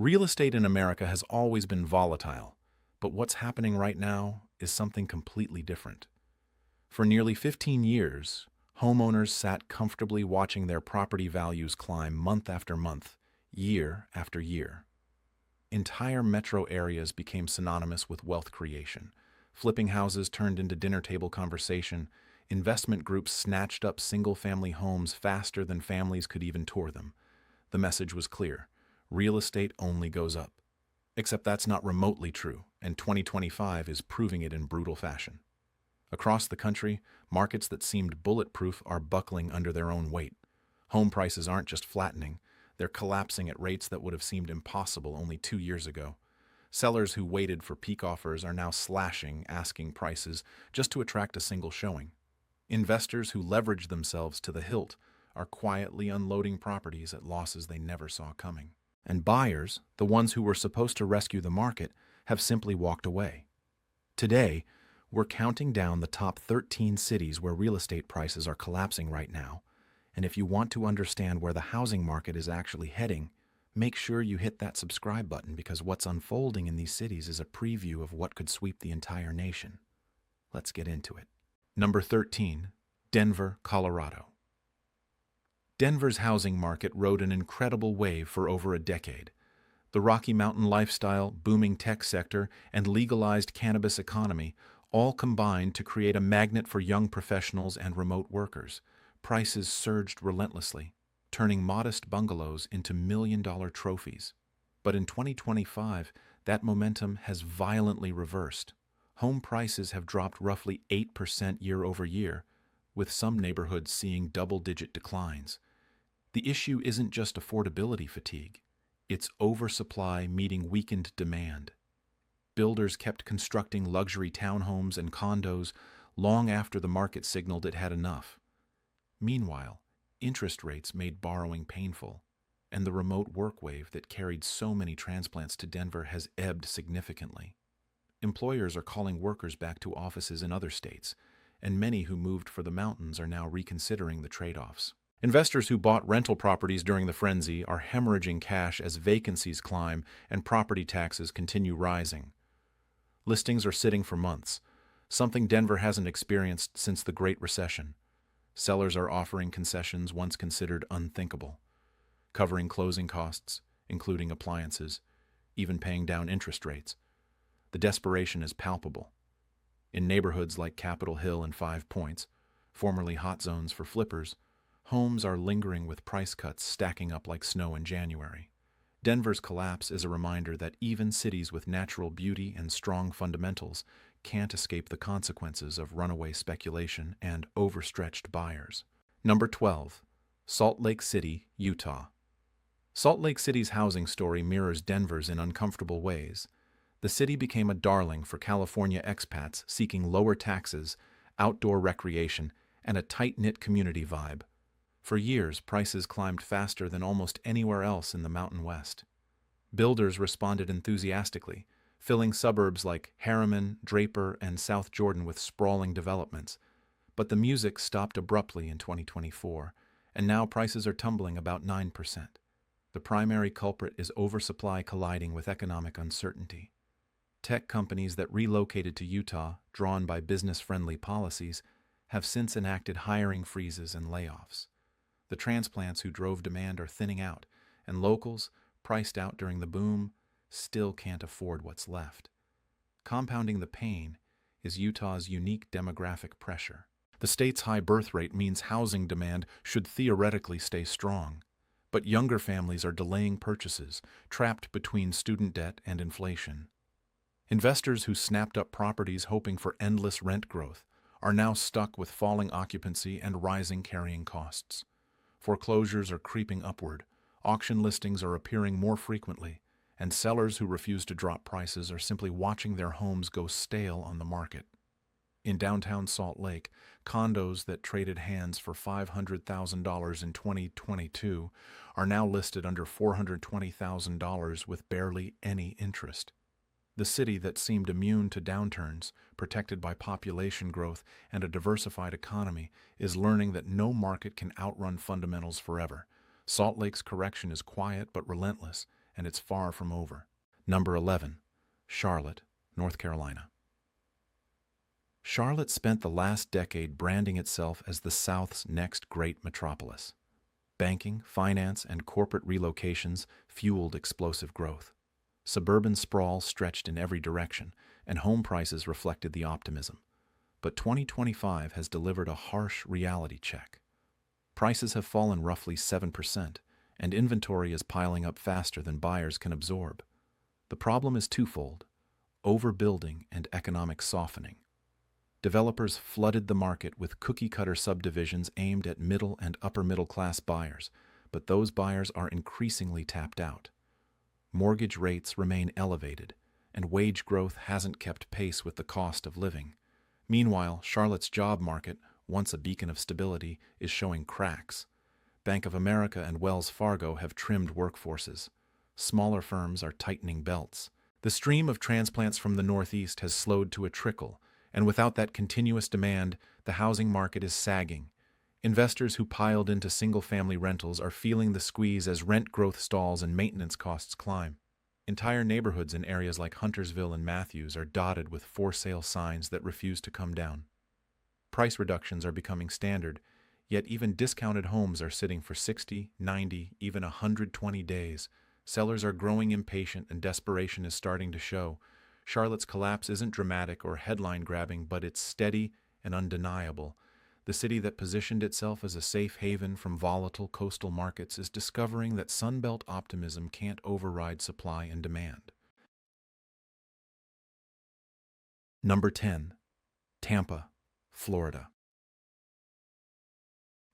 Real estate in America has always been volatile, but what's happening right now is something completely different. For nearly 15 years, homeowners sat comfortably watching their property values climb month after month, year after year. Entire metro areas became synonymous with wealth creation. Flipping houses turned into dinner table conversation. Investment groups snatched up single-family homes faster than families could even tour them. The message was clear: real estate only goes up. Except that's not remotely true, and 2025 is proving it in brutal fashion. Across the country, markets that seemed bulletproof are buckling under their own weight. Home prices aren't just flattening, they're collapsing at rates that would have seemed impossible only 2 years ago. Sellers who waited for peak offers are now slashing asking prices just to attract a single showing. Investors who leverage themselves to the hilt are quietly unloading properties at losses they never saw coming. And buyers, the ones who were supposed to rescue the market, have simply walked away. Today, we're counting down the top 13 cities where real estate prices are collapsing right now. And if you want to understand where the housing market is actually heading, make sure you hit that subscribe button, because what's unfolding in these cities is a preview of what could sweep the entire nation. Let's get into it. Number 13, Denver, Colorado. Denver's housing market rode an incredible wave for over a decade. The Rocky Mountain lifestyle, booming tech sector, and legalized cannabis economy all combined to create a magnet for young professionals and remote workers. Prices surged relentlessly, turning modest bungalows into million-dollar trophies. But in 2025, that momentum has violently reversed. Home prices have dropped roughly 8% year over year, with some neighborhoods seeing double-digit declines. The issue isn't just affordability fatigue, it's oversupply meeting weakened demand. Builders kept constructing luxury townhomes and condos long after the market signaled it had enough. Meanwhile, interest rates made borrowing painful, and the remote work wave that carried so many transplants to Denver has ebbed significantly. Employers are calling workers back to offices in other states, and many who moved for the mountains are now reconsidering the trade-offs. Investors who bought rental properties during the frenzy are hemorrhaging cash as vacancies climb and property taxes continue rising. Listings are sitting for months, something Denver hasn't experienced since the Great Recession. Sellers are offering concessions once considered unthinkable, covering closing costs, including appliances, even paying down interest rates. The desperation is palpable. In neighborhoods like Capitol Hill and Five Points, formerly hot zones for flippers, homes are lingering with price cuts stacking up like snow in January. Denver's collapse is a reminder that even cities with natural beauty and strong fundamentals can't escape the consequences of runaway speculation and overstretched buyers. Number 12, Salt Lake City, Utah. Salt Lake City's housing story mirrors Denver's in uncomfortable ways. The city became a darling for California expats seeking lower taxes, outdoor recreation, and a tight-knit community vibe. For years, prices climbed faster than almost anywhere else in the Mountain West. Builders responded enthusiastically, filling suburbs like Harriman, Draper, and South Jordan with sprawling developments. But the music stopped abruptly in 2024, and now prices are tumbling about 9%. The primary culprit is oversupply colliding with economic uncertainty. Tech companies that relocated to Utah, drawn by business-friendly policies, have since enacted hiring freezes and layoffs. The transplants who drove demand are thinning out, and locals, priced out during the boom, still can't afford what's left. Compounding the pain is Utah's unique demographic pressure. The state's high birth rate means housing demand should theoretically stay strong, but younger families are delaying purchases, trapped between student debt and inflation. Investors who snapped up properties hoping for endless rent growth are now stuck with falling occupancy and rising carrying costs. Foreclosures are creeping upward, auction listings are appearing more frequently, and sellers who refuse to drop prices are simply watching their homes go stale on the market. In downtown Salt Lake, condos that traded hands for $500,000 in 2022 are now listed under $420,000 with barely any interest. The city that seemed immune to downturns, protected by population growth and a diversified economy, is learning that no market can outrun fundamentals forever. Salt Lake's correction is quiet but relentless, and it's far from over. Number 11. Charlotte, North Carolina. Charlotte spent the last decade branding itself as the South's next great metropolis. Banking, finance, and corporate relocations fueled explosive growth. Suburban sprawl stretched in every direction, and home prices reflected the optimism. But 2025 has delivered a harsh reality check. Prices have fallen roughly 7%, and inventory is piling up faster than buyers can absorb. The problem is twofold: overbuilding and economic softening. Developers flooded the market with cookie-cutter subdivisions aimed at middle and upper-middle-class buyers, but those buyers are increasingly tapped out. Mortgage rates remain elevated, and wage growth hasn't kept pace with the cost of living. Meanwhile, Charlotte's job market, once a beacon of stability, is showing cracks. Bank of America and Wells Fargo have trimmed workforces. Smaller firms are tightening belts. The stream of transplants from the Northeast has slowed to a trickle, and without that continuous demand, the housing market is sagging. Investors who piled into single-family rentals are feeling the squeeze as rent growth stalls and maintenance costs climb. Entire neighborhoods in areas like Huntersville and Matthews are dotted with for-sale signs that refuse to come down. Price reductions are becoming standard, yet even discounted homes are sitting for 60, 90, even 120 days. Sellers are growing impatient and desperation is starting to show. Charlotte's collapse isn't dramatic or headline-grabbing, but it's steady and undeniable. The city that positioned itself as a safe haven from volatile coastal markets is discovering that Sunbelt optimism can't override supply and demand. Number 10. Tampa, Florida.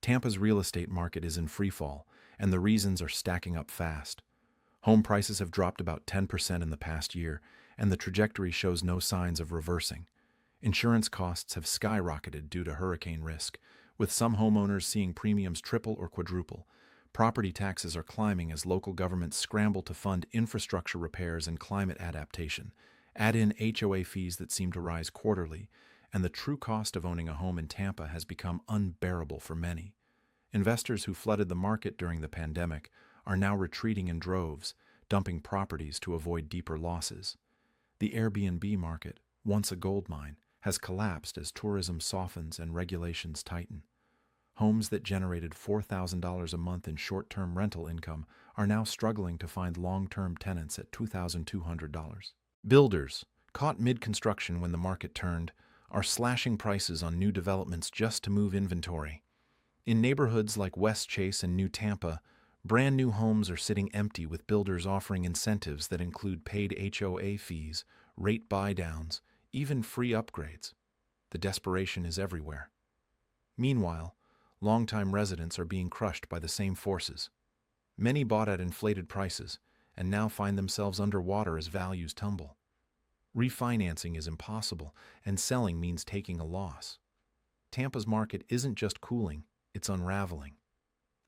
Tampa's real estate market is in freefall, and the reasons are stacking up fast. Home prices have dropped about 10% in the past year, and the trajectory shows no signs of reversing. Insurance costs have skyrocketed due to hurricane risk, with some homeowners seeing premiums triple or quadruple. Property taxes are climbing as local governments scramble to fund infrastructure repairs and climate adaptation. Add in HOA fees that seem to rise quarterly, and the true cost of owning a home in Tampa has become unbearable for many. Investors who flooded the market during the pandemic are now retreating in droves, dumping properties to avoid deeper losses. The Airbnb market, once a goldmine, has collapsed as tourism softens and regulations tighten. Homes that generated $4,000 a month in short-term rental income are now struggling to find long-term tenants at $2,200. Builders, caught mid-construction when the market turned, are slashing prices on new developments just to move inventory. In neighborhoods like West Chase and New Tampa, brand new homes are sitting empty with builders offering incentives that include paid HOA fees, rate buy-downs, even free upgrades. The desperation is everywhere. Meanwhile, longtime residents are being crushed by the same forces. Many bought at inflated prices and now find themselves underwater as values tumble. Refinancing is impossible, and selling means taking a loss. Tampa's market isn't just cooling, it's unraveling.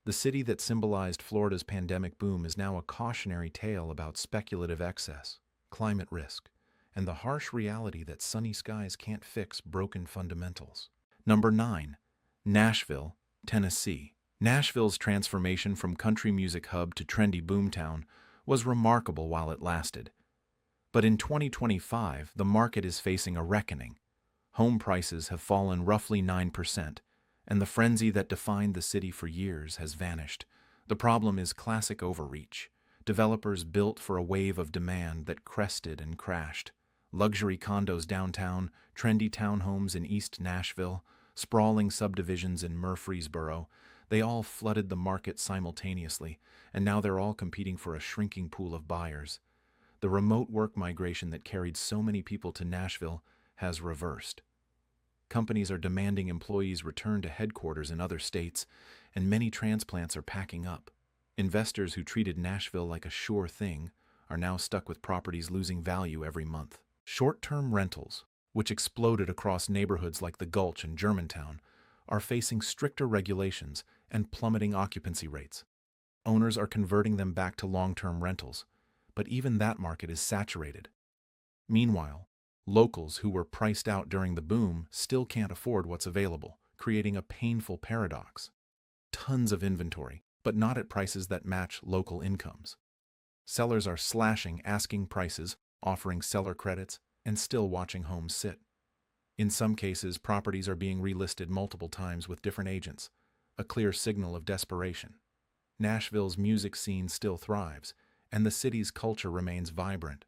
The city that symbolized Florida's pandemic boom is now a cautionary tale about speculative excess, climate risk, and the harsh reality that sunny skies can't fix broken fundamentals. Number 9. Nashville, Tennessee. Nashville's transformation from country music hub to trendy boomtown was remarkable while it lasted. But in 2025, the market is facing a reckoning. Home prices have fallen roughly 9%, and the frenzy that defined the city for years has vanished. The problem is classic overreach. Developers built for a wave of demand that crested and crashed. Luxury condos downtown, trendy townhomes in East Nashville, sprawling subdivisions in Murfreesboro, they all flooded the market simultaneously, and now they're all competing for a shrinking pool of buyers. The remote work migration that carried so many people to Nashville has reversed. Companies are demanding employees return to headquarters in other states, and many transplants are packing up. Investors who treated Nashville like a sure thing are now stuck with properties losing value every month. Short-term rentals, which exploded across neighborhoods like the Gulch and Germantown, are facing stricter regulations and plummeting occupancy rates. Owners are converting them back to long-term rentals, but even that market is saturated. Meanwhile, locals who were priced out during the boom still can't afford what's available, creating a painful paradox. Tons of inventory, but not at prices that match local incomes. Sellers are slashing asking prices, offering seller credits, and still watching homes sit. In some cases, properties are being relisted multiple times with different agents, a clear signal of desperation. Nashville's music scene still thrives, and the city's culture remains vibrant,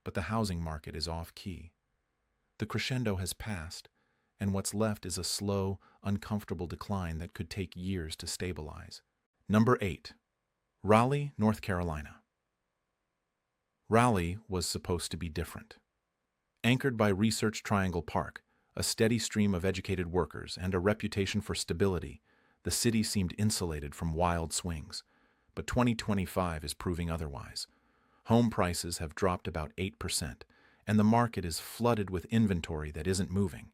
but the housing market is off-key. The crescendo has passed, and what's left is a slow, uncomfortable decline that could take years to stabilize. Number 8. Raleigh, North Carolina. Raleigh was supposed to be different. Anchored by Research Triangle Park, a steady stream of educated workers, and a reputation for stability, the city seemed insulated from wild swings. But 2025 is proving otherwise. Home prices have dropped about 8%, and the market is flooded with inventory that isn't moving.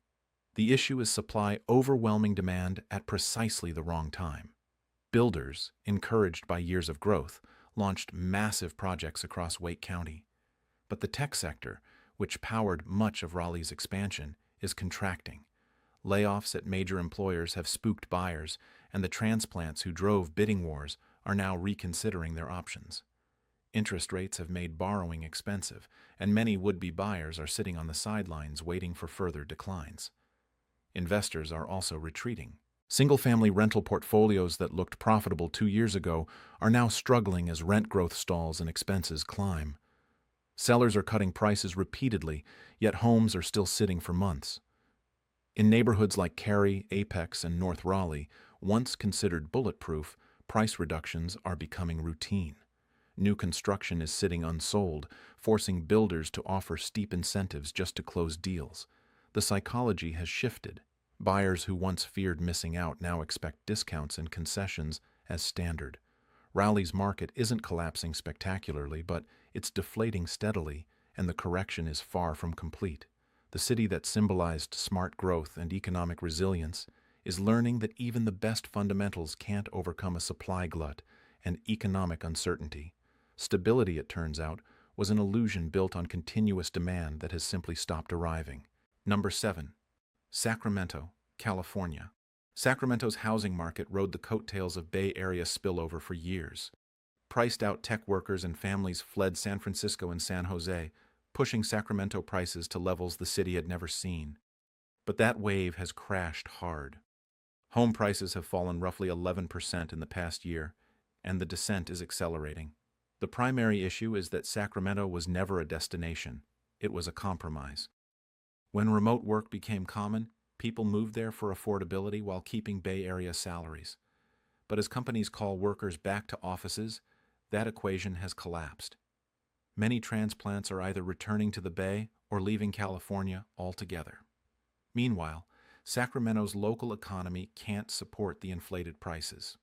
The issue is supply overwhelming demand at precisely the wrong time. Builders, encouraged by years of growth, launched massive projects across Wake County. But the tech sector, which powered much of Raleigh's expansion, is contracting. Layoffs at major employers have spooked buyers, and the transplants who drove bidding wars are now reconsidering their options. Interest rates have made borrowing expensive, and many would-be buyers are sitting on the sidelines waiting for further declines. Investors are also retreating. Single-family rental portfolios that looked profitable 2 years ago are now struggling as rent growth stalls and expenses climb. Sellers are cutting prices repeatedly, yet homes are still sitting for months. In neighborhoods like Cary, Apex, and North Raleigh, once considered bulletproof, price reductions are becoming routine. New construction is sitting unsold, forcing builders to offer steep incentives just to close deals. The psychology has shifted. Buyers who once feared missing out now expect discounts and concessions as standard. Raleigh's market isn't collapsing spectacularly, but it's deflating steadily, and the correction is far from complete. The city that symbolized smart growth and economic resilience is learning that even the best fundamentals can't overcome a supply glut and economic uncertainty. Stability, it turns out, was an illusion built on continuous demand that has simply stopped arriving. Number 7. Sacramento, California. Sacramento's housing market rode the coattails of Bay Area spillover for years. Priced-out tech workers and families fled San Francisco and San Jose, pushing Sacramento prices to levels the city had never seen. But that wave has crashed hard. Home prices have fallen roughly 11% in the past year, and the descent is accelerating. The primary issue is that Sacramento was never a destination. It was a compromise. When remote work became common, people moved there for affordability while keeping Bay Area salaries. But as companies call workers back to offices, that equation has collapsed. Many transplants are either returning to the Bay or leaving California altogether. Meanwhile, Sacramento's local economy can't support the inflated prices.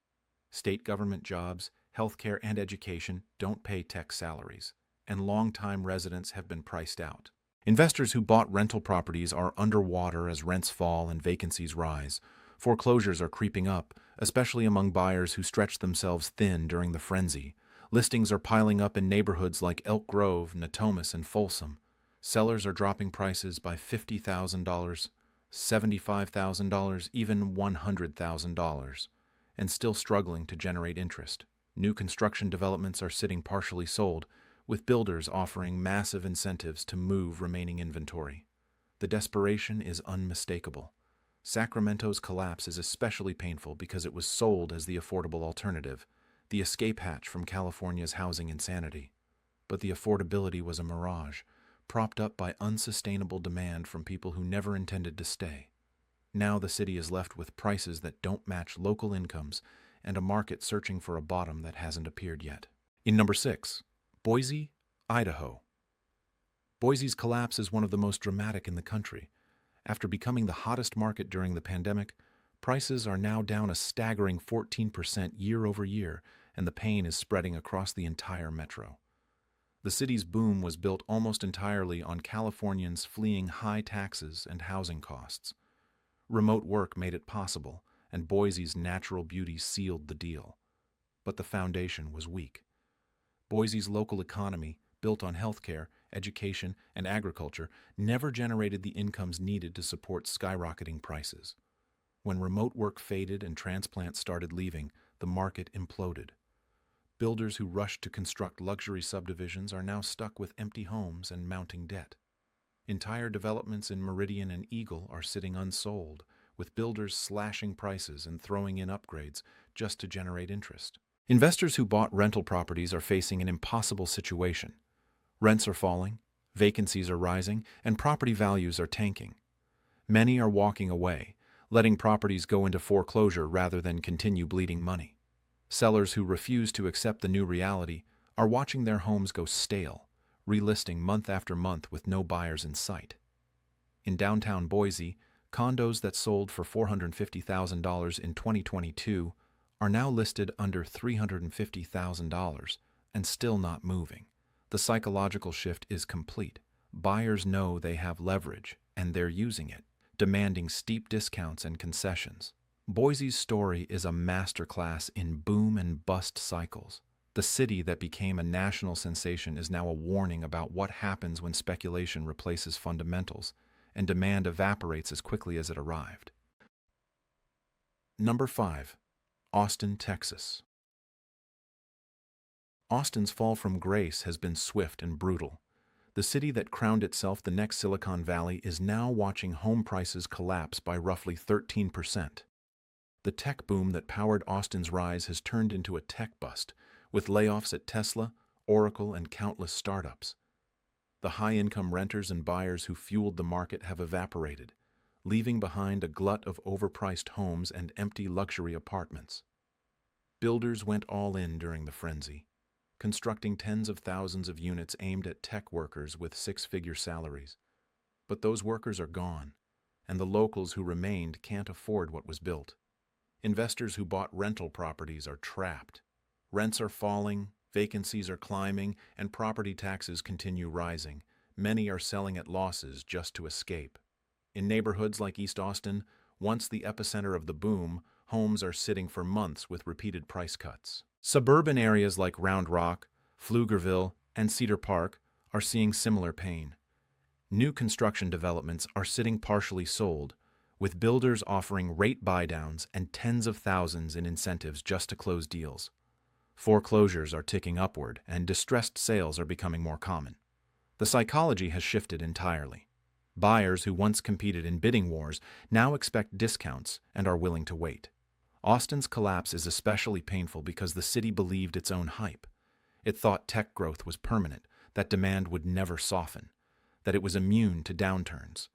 State government jobs, healthcare, and education don't pay tech salaries, and long-time residents have been priced out. Investors who bought rental properties are underwater as rents fall and vacancies rise. Foreclosures are creeping up, especially among buyers who stretched themselves thin during the frenzy. Listings are piling up in neighborhoods like Elk Grove, Natomas, and Folsom. Sellers are dropping prices by $50,000, $75,000, even $100,000, and still struggling to generate interest. New construction developments are sitting partially sold, with builders offering massive incentives to move remaining inventory. The desperation is unmistakable. Sacramento's collapse is especially painful because it was sold as the affordable alternative, the escape hatch from California's housing insanity. But the affordability was a mirage, propped up by unsustainable demand from people who never intended to stay. Now the city is left with prices that don't match local incomes and a market searching for a bottom that hasn't appeared yet. In number 6, Boise, Idaho. Boise's collapse is one of the most dramatic in the country. After becoming the hottest market during the pandemic, prices are now down a staggering 14% year over year, and the pain is spreading across the entire metro. The city's boom was built almost entirely on Californians fleeing high taxes and housing costs. Remote work made it possible, and Boise's natural beauty sealed the deal. But the foundation was weak. Boise's local economy, built on healthcare, education, and agriculture, never generated the incomes needed to support skyrocketing prices. When remote work faded and transplants started leaving, the market imploded. Builders who rushed to construct luxury subdivisions are now stuck with empty homes and mounting debt. Entire developments in Meridian and Eagle are sitting unsold, with builders slashing prices and throwing in upgrades just to generate interest. Investors who bought rental properties are facing an impossible situation. Rents are falling, vacancies are rising, and property values are tanking. Many are walking away, letting properties go into foreclosure rather than continue bleeding money. Sellers who refuse to accept the new reality are watching their homes go stale, relisting month after month with no buyers in sight. In downtown Boise, condos that sold for $450,000 in 2022 are now listed under $350,000 and still not moving. The psychological shift is complete. Buyers know they have leverage, and they're using it, demanding steep discounts and concessions. Boise's story is a masterclass in boom and bust cycles. The city that became a national sensation is now a warning about what happens when speculation replaces fundamentals and demand evaporates as quickly as it arrived. Number 5. Austin, Texas. Austin's fall from grace has been swift and brutal. The city that crowned itself the next Silicon Valley is now watching home prices collapse by roughly 13%. The tech boom that powered Austin's rise has turned into a tech bust, with layoffs at Tesla, Oracle, and countless startups. The high-income renters and buyers who fueled the market have evaporated, leaving behind a glut of overpriced homes and empty luxury apartments. Builders went all in during the frenzy, constructing tens of thousands of units aimed at tech workers with six-figure salaries. But those workers are gone, and the locals who remained can't afford what was built. Investors who bought rental properties are trapped. Rents are falling, vacancies are climbing, and property taxes continue rising. Many are selling at losses just to escape. In neighborhoods like East Austin, once the epicenter of the boom, homes are sitting for months with repeated price cuts. Suburban areas like Round Rock, Pflugerville, and Cedar Park are seeing similar pain. New construction developments are sitting partially sold, with builders offering rate buydowns and tens of thousands in incentives just to close deals. Foreclosures are ticking upward, and distressed sales are becoming more common. The psychology has shifted entirely. Buyers who once competed in bidding wars now expect discounts and are willing to wait. Austin's collapse is especially painful because the city believed its own hype. It thought tech growth was permanent, that demand would never soften, that it was immune to downturns.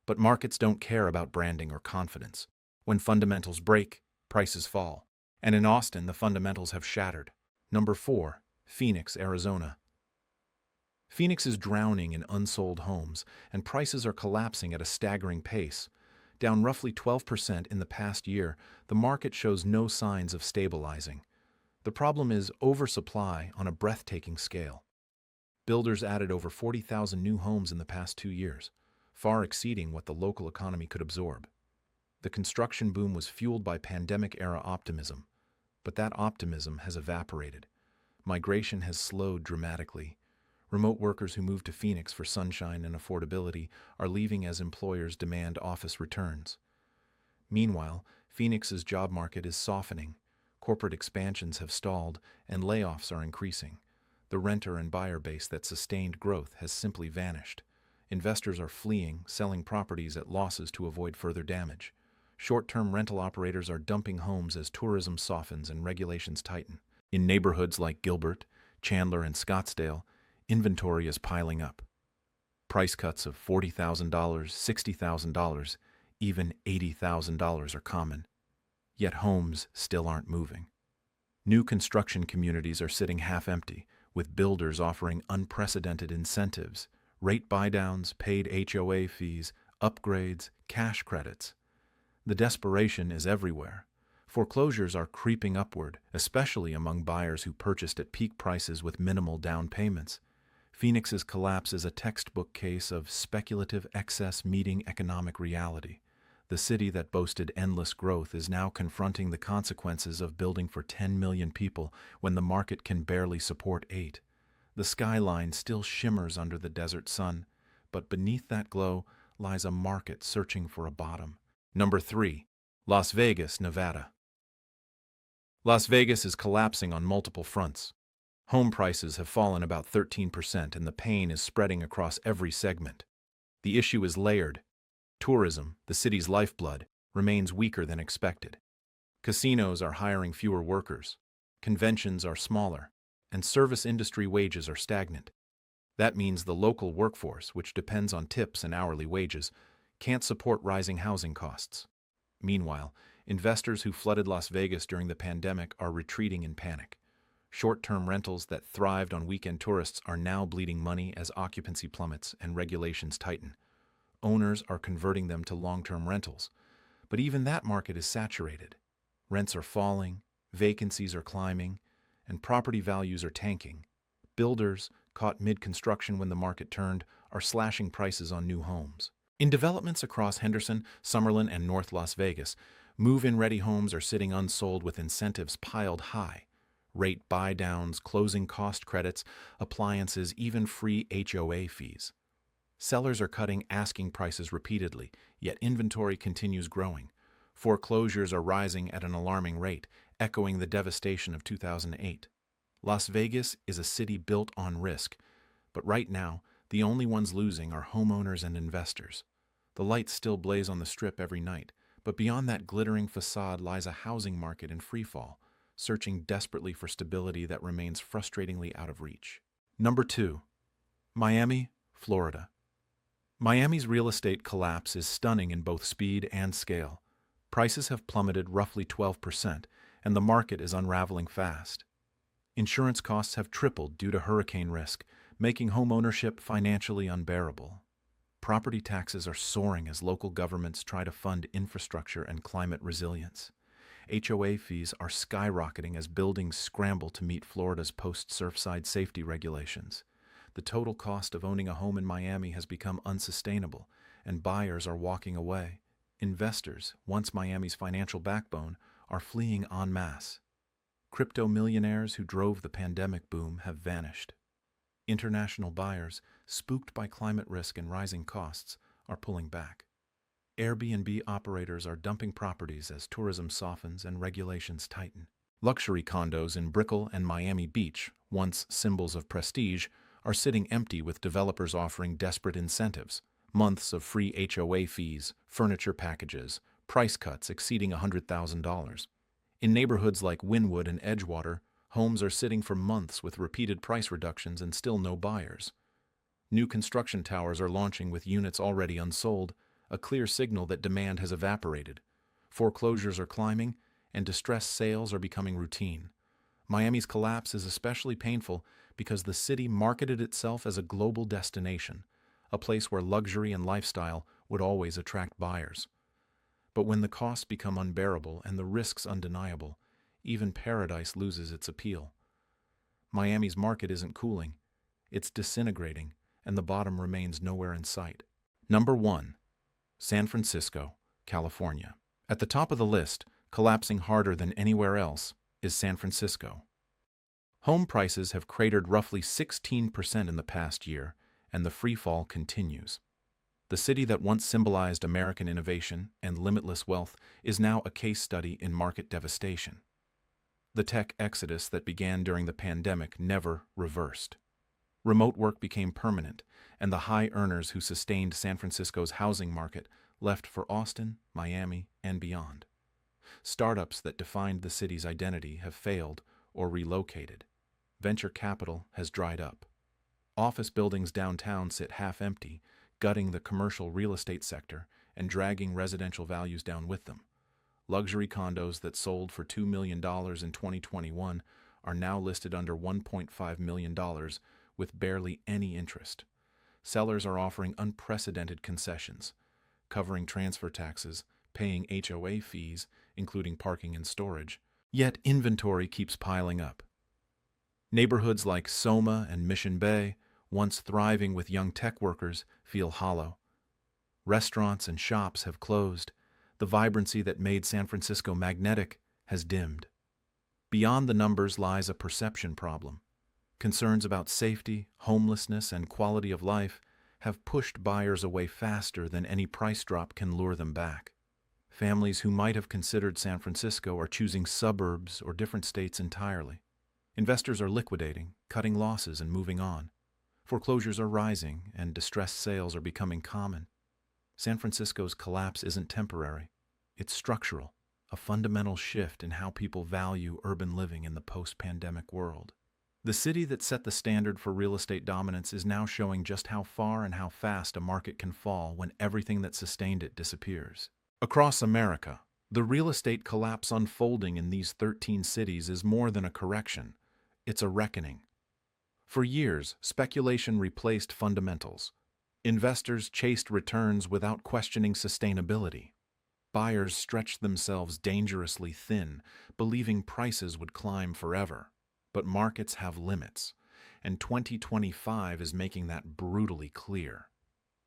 But markets don't care about branding or confidence. When fundamentals break, prices fall. And in Austin, the fundamentals have shattered. Number 4. Phoenix, Arizona. Phoenix is drowning in unsold homes, and prices are collapsing at a staggering pace. Down roughly 12% in the past year, the market shows no signs of stabilizing. The problem is oversupply on a breathtaking scale. Builders added over 40,000 new homes in the past 2 years, far exceeding what the local economy could absorb. The construction boom was fueled by pandemic-era optimism, but that optimism has evaporated. Migration has slowed dramatically. Remote workers who moved to Phoenix for sunshine and affordability are leaving as employers demand office returns. Meanwhile, Phoenix's job market is softening. Corporate expansions have stalled, and layoffs are increasing. The renter and buyer base that sustained growth has simply vanished. Investors are fleeing, selling properties at losses to avoid further damage. Short-term rental operators are dumping homes as tourism softens and regulations tighten. In neighborhoods like Gilbert, Chandler, and Scottsdale, inventory is piling up. Price cuts of $40,000, $60,000, even $80,000 are common. Yet homes still aren't moving. New construction communities are sitting half-empty, with builders offering unprecedented incentives, rate buydowns, paid HOA fees, upgrades, cash credits. The desperation is everywhere. Foreclosures are creeping upward, especially among buyers who purchased at peak prices with minimal down payments. Phoenix's collapse is a textbook case of speculative excess meeting economic reality. The city that boasted endless growth is now confronting the consequences of building for 10 million people when the market can barely support 8. The skyline still shimmers under the desert sun, but beneath that glow lies a market searching for a bottom. Number 3. Las Vegas, Nevada. Las Vegas is collapsing on multiple fronts. Home prices have fallen about 13%, and the pain is spreading across every segment. The issue is layered. Tourism, the city's lifeblood, remains weaker than expected. Casinos are hiring fewer workers, conventions are smaller, and service industry wages are stagnant. That means the local workforce, which depends on tips and hourly wages, can't support rising housing costs. Meanwhile, investors who flooded Las Vegas during the pandemic are retreating in panic. Short-term rentals that thrived on weekend tourists are now bleeding money as occupancy plummets and regulations tighten. Owners are converting them to long-term rentals, but even that market is saturated. Rents are falling, vacancies are climbing, and property values are tanking. Builders, caught mid-construction when the market turned, are slashing prices on new homes. In developments across Henderson, Summerlin, and North Las Vegas, move-in-ready homes are sitting unsold with incentives piled high. Rate buy-downs, closing cost credits, appliances, even free HOA fees. Sellers are cutting asking prices repeatedly, yet inventory continues growing. Foreclosures are rising at an alarming rate, echoing the devastation of 2008. Las Vegas is a city built on risk, but right now, the only ones losing are homeowners and investors. The lights still blaze on the Strip every night, but beyond that glittering facade lies a housing market in freefall, searching desperately for stability that remains frustratingly out of reach. Number 2. Miami, Florida. Miami's real estate collapse is stunning in both speed and scale. Prices have plummeted roughly 12%, and the market is unraveling fast. Insurance costs have tripled due to hurricane risk, making homeownership financially unbearable. Property taxes are soaring as local governments try to fund infrastructure and climate resilience. HOA fees are skyrocketing as buildings scramble to meet Florida's post-Surfside safety regulations. The total cost of owning a home in Miami has become unsustainable, and buyers are walking away. Investors, once Miami's financial backbone, are fleeing en masse. Crypto millionaires who drove the pandemic boom have vanished. International buyers, spooked by climate risk and rising costs, are pulling back. Airbnb operators are dumping properties as tourism softens and regulations tighten. Luxury condos in Brickell and Miami Beach, once symbols of prestige, are sitting empty with developers offering desperate incentives. Months of free HOA fees, furniture packages, price cuts exceeding $100,000. In neighborhoods like Wynwood and Edgewater, homes are sitting for months with repeated price reductions and still no buyers. New construction towers are launching with units already unsold, a clear signal that demand has evaporated. Foreclosures are climbing, and distressed sales are becoming routine. Miami's collapse is especially painful because the city marketed itself as a global destination, a place where luxury and lifestyle would always attract buyers. But when the costs become unbearable and the risks undeniable, even paradise loses its appeal. Miami's market isn't cooling, it's disintegrating, and the bottom remains nowhere in sight. Number 1. San Francisco, California. At the top of the list, collapsing harder than anywhere else, is San Francisco. Home prices have cratered roughly 16% in the past year, and the freefall continues. The city that once symbolized American innovation and limitless wealth is now a case study in market devastation. The tech exodus that began during the pandemic never reversed. Remote work became permanent, and the high earners who sustained San Francisco's housing market left for Austin, Miami, and beyond. Startups that defined the city's identity have failed or relocated. Venture capital has dried up. Office buildings downtown sit half empty, gutting the commercial real estate sector and dragging residential values down with them. Luxury condos that sold for $2 million in 2021 are now listed under $1.5 million with barely any interest. Sellers are offering unprecedented concessions, covering transfer taxes, paying HOA fees, including parking and storage, yet inventory keeps piling up. Neighborhoods like Soma and Mission Bay, once thriving with young tech workers, feel hollow. Restaurants and shops have closed. The vibrancy that made San Francisco magnetic has dimmed. Beyond the numbers lies a perception problem. Concerns about safety, homelessness, and quality of life have pushed buyers away faster than any price drop can lure them back. Families who might have considered San Francisco are choosing suburbs or different states entirely. Investors are liquidating, cutting losses, and moving on. Foreclosures are rising, and distressed sales are becoming common. San Francisco's collapse isn't temporary. It's structural, a fundamental shift in how people value urban living in the post-pandemic world. The city that set the standard for real estate dominance is now showing just how far and how fast a market can fall when everything that sustained it disappears. Across America, the real estate collapse unfolding in these 13 cities is more than a correction. It's a reckoning. For years, speculation replaced fundamentals. Investors chased returns without questioning sustainability. Buyers stretched themselves dangerously thin, believing prices would climb forever. But markets have limits, and 2025 is making that brutally clear.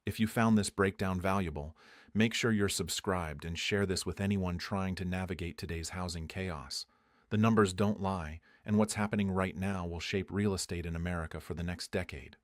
If you found this breakdown valuable, make sure you're subscribed and share this with anyone trying to navigate today's housing chaos. The numbers don't lie, and what's happening right now will shape real estate in America for the next decade.